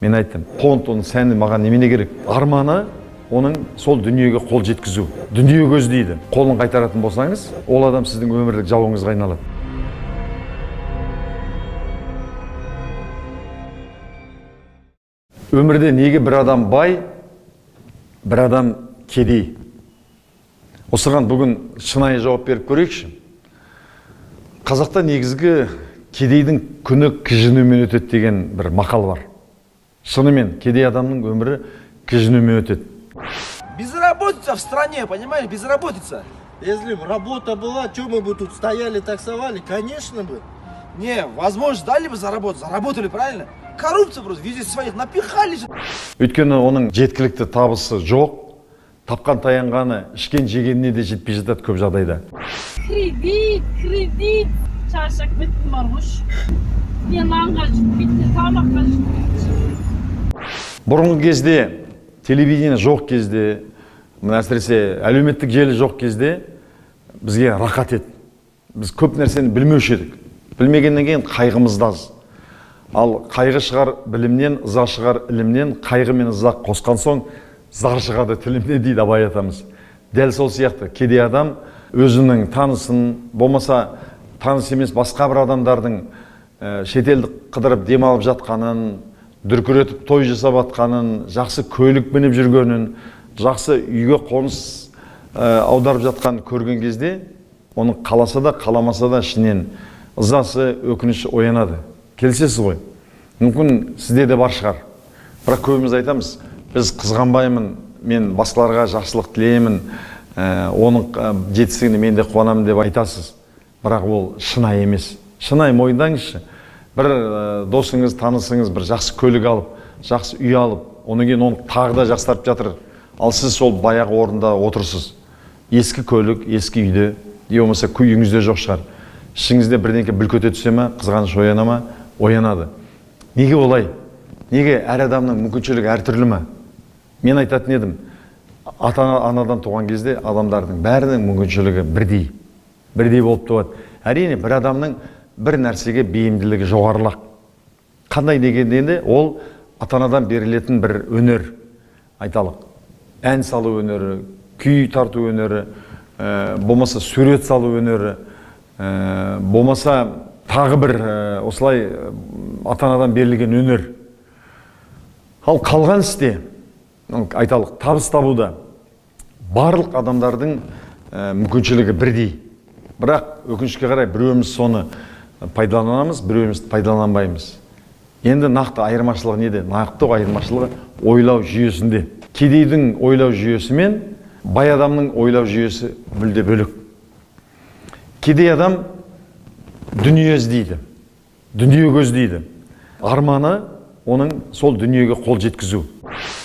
Мен айттым, фонд оның сәні маған немене керек? Арманы оның сол дүниеге қол жеткізу. Дүние көздейді. Қолын қайтаратын болсаңыз, ол адам сіздің өмірлік жауыңызға айналады. Өмірде неге бір адам бай, бір адам кедей? Осыған бүгін шынайы жауап беріп көрейікші. Қазақта негізгі кедейдің күні кіжінумен өтеді деген бір мақал бар. Шынымен кедей адамның өмірі кіжінумен өтеді. Безработица в стране, понимаешь, безработица. Если бы работа была, что мы бы тут стояли, таксовали? Конечно бы. Не, возможность дали бы заработать, заработали, правильно? Коррупция просто, везде своих напихались. Өйткені оның жеткілікті табысы жоқ, тапқан таянғаны ішкен жегеніне де жетпей жатады көп жағдайда. Kredit. Çarşak bitti marmuş. Yalanға жетпейді, тамаққа жетпейді. Бұрынғы кезде, телевидение жоқ кезде, әсіресе әлеуметтік желі жоқ кезде бізге рақат еді. Біз көп нәрсені білмеуші едік. Білмегеннен кейін қайғымыз да аз. Ал қайғы шығар білімнен, ыза шығар ілімнен, қайғы мен ыза қосқан соң зар шығады тілімнен дейді Абай атамыз. Дәл сол сияқты кедей адам өзінің танысын, болмаса таныс емес басқа бір адамдардың шетелдік қыдырып демалып жатқанын, дүркіретіп той жасап жатқанын, жақсы көлік мініп жүргенін, жақсы үйге қоныс аударып жатқанын көрген кезде, оның қаласа да, қаламаса да ішінен ызасы, өкініші оянады. Келісесіз ғой? Мүмкін сізде де бар шығар. Бірақ көбіміз айтамыз, біз қызғанбаймын, мен басқаларға жақсылық тілеймін, оның жетістігіне мен де қуанамын деп айтасыз. Бірақ ол шынайы емес. Шынайы мойындаңызшы. Бір досыңыз, танысыңыз бір жақсы көлік алып, жақсы үй алып, оның кейін оны тағы да жақсартып жатыр. Ал сіз сол баяғы орында отырсыз. Ескі көлік, ескі үйде, не болмаса үйіңізде жоқ шығар. Ішіңізде бірдеңке бүлк ете түсе ме, қызғаныш ояна ма? Оянады. Неге олай? Неге әр адамның мүмкіншілігі әртүрлі ме? Мен айтатын едім, ата-анадан туған кезде адамдардың бәрінің мүмкіншілігі бірдей. Бірдей болып туады. Әрине, бір адамның бір нәрсеге бейімділігі жоғарылақ. Қандай дегенде ол ата-анадан берілетін бір өнер, айталық. Ән салу өнері, күй тарту өнері, болмаса сурет салу өнері, болмаса тағы бір осылай ата-анадан берілген өнер. Ал қалған істе, айталық, табыс табуда барлық адамдардың мүмкіншілігі бірдей. Бірақ өкінішке қарай біреуіміз соны пайдаланамыз, біреуіміз пайдаланбаймыз. Енді нақты айырмашылығы неде? Нақты айырмашылығы ойлау жүйесінде. Кедейдің ойлау жүйесі мен бай адамның ойлау жүйесі мүлде бөлек. Кедей адам дүние іздейді, дүние көздейді. Арманы оның сол дүниеге қол жеткізу.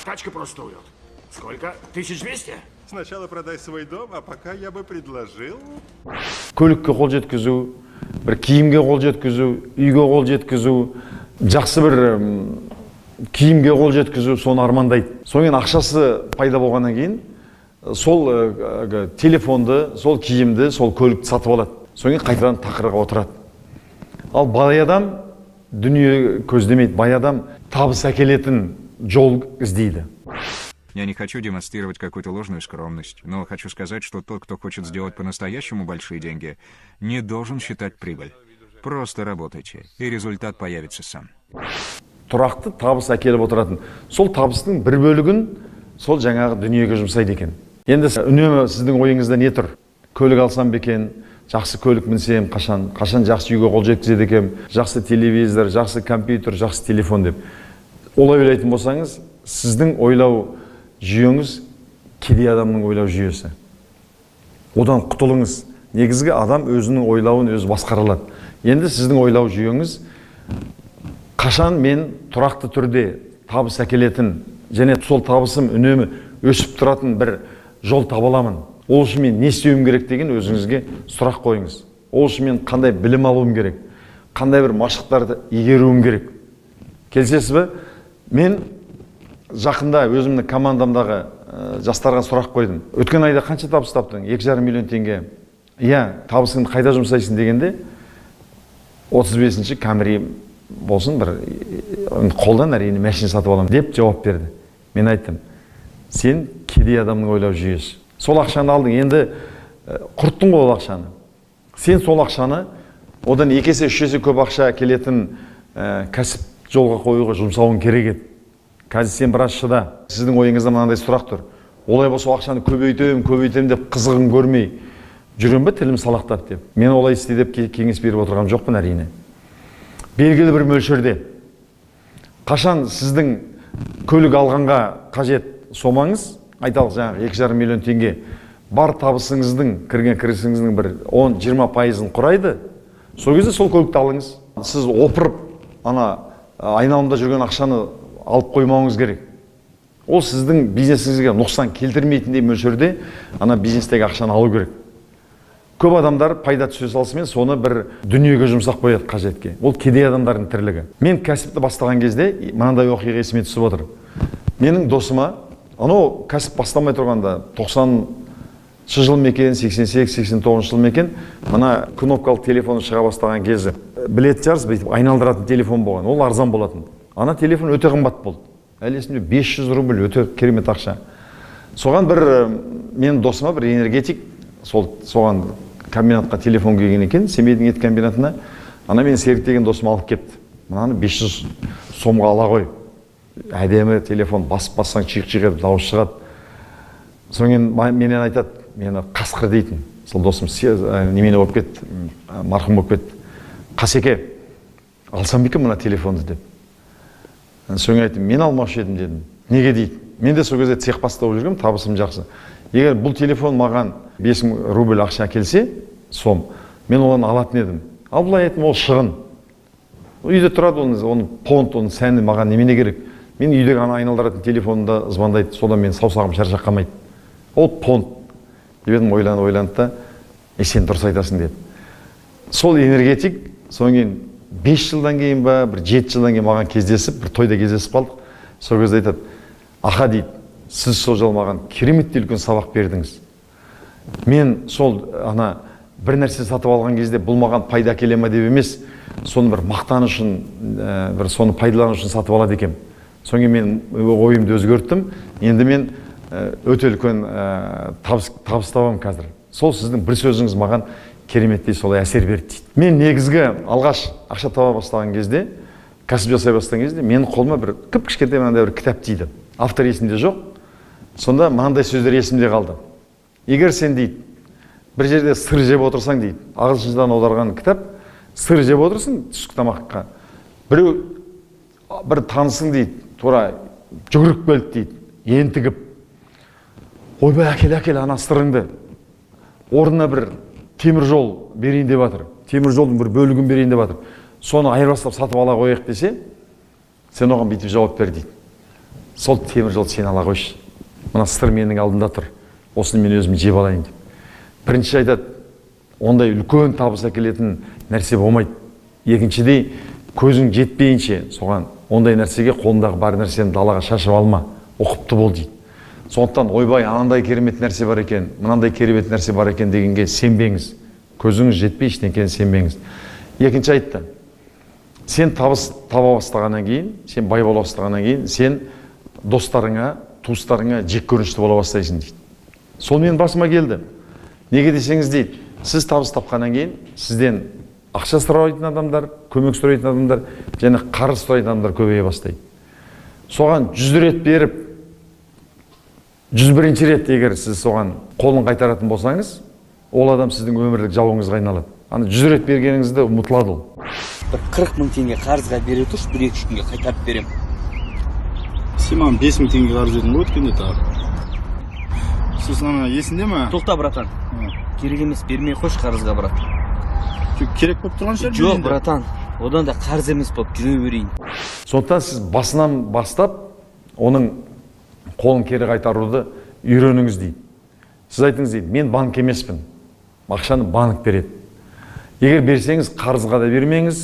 Тачка просто уйдет. Сколько? 1200? Сначала продай свой дом, а пока я бы предложил... Көлікке қол жеткізу, бір киімге қол жеткізу, үйге қол жеткізу, жақсы бір киімге қол жеткізу, соны армандайды. Соңын ақшасы пайда болғаннан кейін, сол телефонды, сол киімді, сол көлікті сатып алады. Соңын қайтадан тақырға отырады. Ал бай адам дүние көздемейді, бай адам табыс әкелетін жол іздейді. Я не хочу демонстрировать какую-то ложную скромность, но хочу сказать, что тот, кто хочет сделать по-настоящему большие деньги, не должен считать прибыль. Просто работайте, и результат появится сам. Тұрақты табыс әкеліп отыратын. Сол табыстың бір бөлігін сол жаңағы дүниеге жұмсайды екен. Енді үнемі сіздің ойыңызда не тұр? Көлік алсам бекен, жақсы көлік мінсем, қашан жақсы үйге қол жеткізеді екен, жақсы телевизор, жақсы компьютер, жақсы телефон деп. Олай ойлайтын болсаңыз, сіздің ойлау жүйеңіз кедей адамның ойлау жүйесі. Одан құтылыңыз. Негізгі адам өзінің ойлауын өзі басқаралады. Енді сіздің ойлау жүйеңіз қашан мен тұрақты түрде табыс әкелетін және сол табысым үнемі өсіп тұратын бір жол таба аламын. Ол үшін мен не істеуім керек деген өзіңізге сұрақ қойыңыз. Ол үшін мен қандай білім алуым керек, қандай бір машықтарды игеруім керек. Келісесіз бе? Мен жақында өзімнің командамдағы жастарға сұрақ қойдым. Өткен айда қанша табыс таптың? 2,5 миллион теңге. Иә, табысыңды қайда жұмсайсың дегенде 35-ші Камри болсын бір қолдан әрине машина сатып аламын деп жауап берді. Мен айттым, сен кедей адамның ойлау жүйесі. Сол ақшаны алдың, енді құрттың ғой ол ақшаны. Сен сол ақшаны одан 2 есе 3 есе көп ақша келетін кәсіп жолға қоюға жұмсауың керек еді. Қазір сен біраз шыда. Сіздің ойыңызда мынандай сұрақ тұр. Олай болса ақшаны көбейтемін деп қызығын көрмей жүрем бе тілім салақтап деп. Мен олай істе деп кеңес беріп отырған жоқпын әрине. Белгілі бір мөлшерде. Қашан сіздің көлік алғанға қажет сомаңыз, айталық жаңағы 2,5 миллион теңге бар табысыңыздың, кірген кірісіңіздің бір 10-20%-ын құрайды, сол кезде сол көлікті алыңыз. Сіз опырып, айналымда жүрген ақшаны алып қоймауыңыз керек. Ол сіздің бизнесіңізге нұқсан келтірмейтіндей мөлшерде бизнестегі ақшаны алу керек. Көп адамдар пайда түсе салысымен соны бір дүниеге жұмсақ қояды қажетке. Ол кедей адамдардың тірлігі. Мен кәсіпті бастаған кезде мынандай оқиға есіме түсіп отыр. Менің досыма, анау кәсіп бастамай тұрғанда 90 жыл мекен, 88-89 жыл мекен, мына кнопкалы телефоны шыға бастаған кезі. Білетін шығарсыз, бүйтіп айналдыратын телефон болған. Ол арзан болатын. Ана телефон өте қымбат болды. Әлі есімде 500 рубль өте керемет ақша. Соған бір менің досыма бір энергетик соған комбинатқа телефон келген екен, Семейдің ет комбинатына. Ана мен Серік деген досым алып кепті. Мынаны 500 сомға ала қой. Әдемі телефон басып-бассаң чиқ-чиқ етіп дауыс шығады. Соңын менен айтады, мені Қасқыр дейтін. Сол досым немене болып кетті, марқұм болып кетті. Қасеке, алсам екен мына телефонды деп. Соң айттым, мен алмаушы едім дедім. Неге дейді? Мен де сол кезде цех бастап жүргем, табысым жақсы. Егер бұл телефон маған 5,000 рубль ақша келсе, сом, мен оны алатын едім. Ал былай айттым, ол шығын. Үйде тұрады, оның понт, оның сәні маған немене керек? Мен үйдегі айналдыратын телефонында звондайды, содан мен саусағым шаршап қалмайды. Ол понт. Деп едім, ойланды да, сен дұрыс айтасың деді. Сол энергетик, соң кейін 5 жылдан кейін ба, бір 7 жылдан кейін маған кездесіп, бір тойда кездесіп қалдық. Сол кезде айтады, аха дейді, сіз сол жол маған кереметтей үлкен сабақ бердіңіз. Мен сол бір нәрсе сатып алған кезде бұл маған пайда әкеле ме деп емес, соны бір мақтан үшін, бір соны пайдалану үшін сатып алады екем. Соң кейін мен ойымды өзгерттім. Енді мен өте үлкен табыс табамын қазір. Сол сіздің бір сөзіңіз маған кереметтей солай әсер берді дейді. Мен негізгі алғаш ақша таба бастаған кезде, кәсіп жасай бастаған кезде, менің қолыма бір кішкентай мынандай бір кітап тиді. Автор есімде жоқ. Сонда мынандай сөздер есімде қалды. Егер сен дейді, бір жерде сыр жеп отырсаң дейді, ағылшыншадан аударған кітап, сыр жеп отырсың түскі тамаққа. Біреу бір танысың дейді, тура жүгіріп келді дейді, ентігіп. Ойбай, әкел ана сырыңды. Орнына бір темір жол берейін деп жатыр. Темір жолдың бір бөлігін берейін деп жатыр. Соны айырбастап сатып ала қояйық десе, сен оған бүйтіп жауап бер дейді. Сол темір жолды сен ала қойшы. Мына сыр менің алдымда тұр. Осыны мен өзім жеп алайын деп. Бірінші айтады, ондай үлкен табыс әкелетін нәрсе болмайды. Екіншідей, көзің жетпейінше соған ондай нәрсеге қолындағы бар нәрсені далаға шашып алма, ұқыпты бол дейді. Сондықтан ойбай, анандай керемет нәрсе бар екен, мынандай керемет нәрсе бар екен дегенге сенбеңіз. Көзіңіз жетпей ештеңені сенбеңіз. Екінші айтты, сен табыс таба бастағаннан кейін, сен бай бола бастағаннан кейін, сен достарыңа, туыстарыңа жек көрінішті бола бастайсың дейді. Сол менің басыма келді. Неге десеңіз дейді, сіз табыс тапқаннан кейін, сізден ақша сұрайтын адамдар, көмек сұрайтын адамдар, және қарыз сұрайтын адамдар көбейе бастайды. Соған 100 рет беріп, 101-ші рет егер сіз соған қолын қайтаратын болсаңыз, ол адам сіздің өмірлік жауыңызға айналады. 100 рет бергеніңізді ұмытылады ол. 40 мың теңге қарызға бере тұршы, 1-2 күнге қайтарып берем. Сен маған 5 мың теңге қарыз бердің ғой өткенде тағы. Сосын ана есінде ме? Тоқта, братан. Керек емес, бермей қойшы қарызға, брат. Керек болып тұрған шығар? Жоқ, братан. Одан да қарыз емес болып жүре берейін. Сондықтан сіз басынан бастап, оның қолын кері қайтаруды үйреніңіз дейді. Сіз айтыңыз дейді, мен банк емеспін. Ақшаны банк береді. Егер берсеңіз, қарызға да бермеңіз,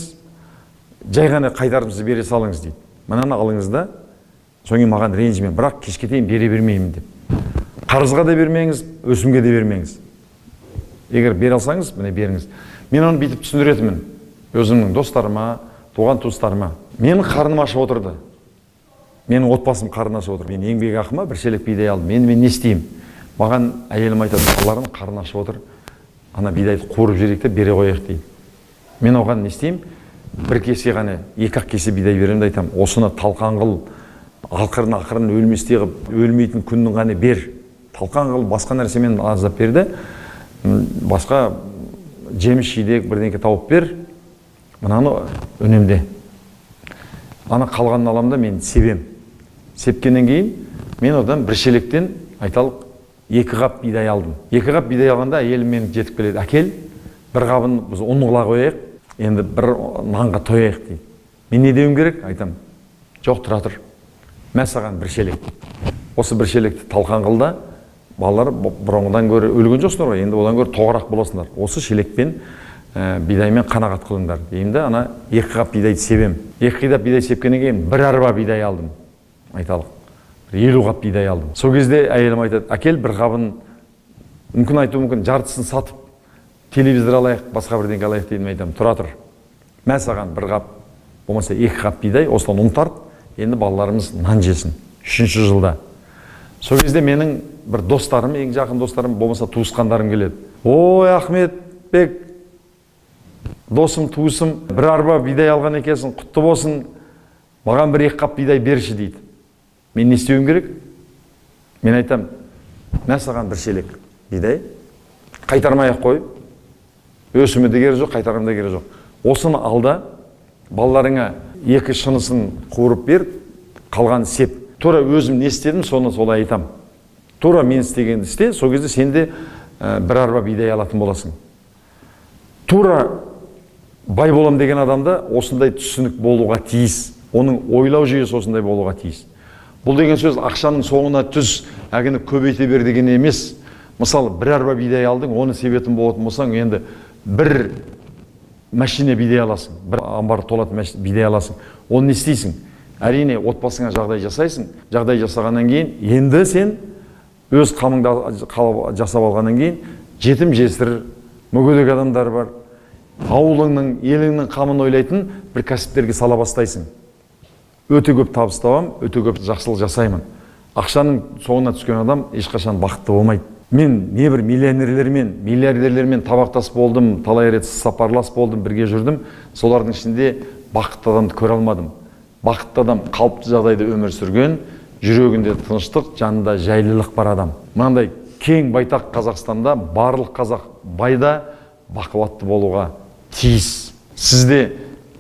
жай ғана қайтарымсыз бере салыңыз дейді. Мынаны алыңыз да, соңын маған ренжімен, бірақ кешке дейін бере бермеймін деп. Қарызға да бермеңіз, өсімге де бермеңіз. Егер бере алсаңыз, міне беріңіз. Мен оны бүйтіп түсіндіретінмін. Өзімнің достарыма, туған туыстарыма. Менің қарным ашып отырды. Менің отбасым қарны ашып отыр. Мен еңбек ақыма бір шелек бидай алдым. Енді мен не істеймін? Маған әйелім айтады, балаларым қарны ашып отыр. Ана бидайды қуырып жіберейік те бере қояйық дейді. Мен оған не істеймін? Бір кесе ғана, 2-ақ кесе бидай беремін де айтамын. Осыны талқан қыл, ақырын өлместей қылып, өлмейтін күннің ғана бер. Талқан қыл, басқа нәрсемен аздап берді. Басқа жеміс жидек бірдеңке тауып бер. Мынаны үнемде. Ана қалғанын аламда мен себем. Сепкеннен кейін мен одан бір шелектен айталық 2 қап бидай алдым. 2 қап бидай алғанда әйелім мен жетіп келеді. Әкел, бір қабын біз ұнғыла қояйық, енді бір нанға тояйық дейді. Мен не деуім керек? Айтам, жоқ, тұра тұр. Мен саған бір шелек. Осы бір шелекті талқан қылда, балалар бұрынғыдан гөрі өлген жоқсыңдар ғой, енді одан гөрі тоғырақ боласыңдар. Осы шелекпен бидаймен қанағат қылыңдар деймін да, ана 2 қап бидайды себем. 2 қап бидай сепкеннен кейін бір арба бидай алдым. Айталық, 50 қап бидай алдым. Сол кезде әйелім айтады, әкел бір қабын, мүмкін айту мүмкін жартысын сатып, телевизор алайық, басқа бірдеңке алайық деймін, айтамын, тұра тұр. Мен саған бір қап, болмаса 2 қап бидай, осыдан ұн тарт, енді балаларымыз нан жесін. 3-ші жылда. Сол кезде менің бір достарым, ең жақын достарым, болмаса туысқандарым келеді. Ой, Ахметбек, досым, туысым, бір арба бидай алған екенсің, құтты болсын, маған бір 2 қап бидай берші дейді. Мен не істеуім керек? Мен айтам, мен саған бір шелек бидай, қайтармай-ақ қой, өсімі де керегі жоқ, қайтарым да керегі жоқ. Осыны алда, балаларыңа 2 шынысын қуырып бер, қалған сеп. Тура өзім не істедім, соны солай айтам. Тура мен істегенді істе, сол кезде сен де бір арба бидай алатын боласың. Тура бай болам деген адамда осындай түсінік болуға тиіс. Оның ойлау жүйесі осындай болуға тиіс. Бұл деген сөз ақшаның соңына түс, әгіні көбейте бер деген емес. Мысалы, бір арба бидай алдың, оны себетін болатын болсаң, енді бір машина бидай аласың, бір амбар толатын бидай аласың. Оны не істейсің? Әрине, отбасыңа жағдай жасайсың. Жағдай жасағаннан кейін, енді сен өз қамыңды жасап алғаннан кейін, жетім жесір, мүгедек адамдар бар. Ауылыңның, еліңнің қамын ойлайтын бір кәсіптерге сала бастайсың. Өте көп табыс табам, өте көп жақсылық жасаймын. Ақшаның соңына түскен адам ешқашан бақытты болмайды. Мен небір миллионерлермен, миллиардерлермен табақтас болдым, талай рет сапарлас болдым, бірге жүрдім. Солардың ішінде бақытты адамды көре алмадым. Бақытты адам қалыпты жағдайда өмір сүрген, жүрегінде тыныштық, жанында жайлылық бар адам. Мынандай кең байтақ Қазақстанда барлық қазақ байда бақуатты болуға тиіс. Сізде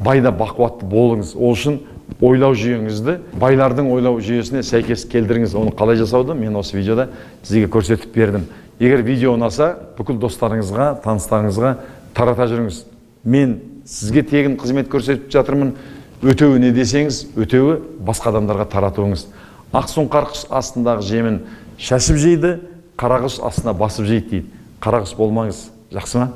байда бақуатты болыңыз. Ол үшін ойлау жүйеңізді байлардың ойлау жүйесіне сәйкес келдіріңіз. Оны қалай жасауды мен осы видеода сізге көрсетіп бердім. Егер видео ұнаса, бүкіл достарыңызға, таныстарыңызға тарата жүріңіз. Мен сізге тегін қызмет көрсетіп жатырмын. Өтеуі не десеңіз, өтеуі басқа адамдарға таратуыңыз. Ақсұң қарғыш астындағы жемін шашып жейді, қарағыш астына басып жейді дейді. Қарағыш болмаңыз, жақсы ма?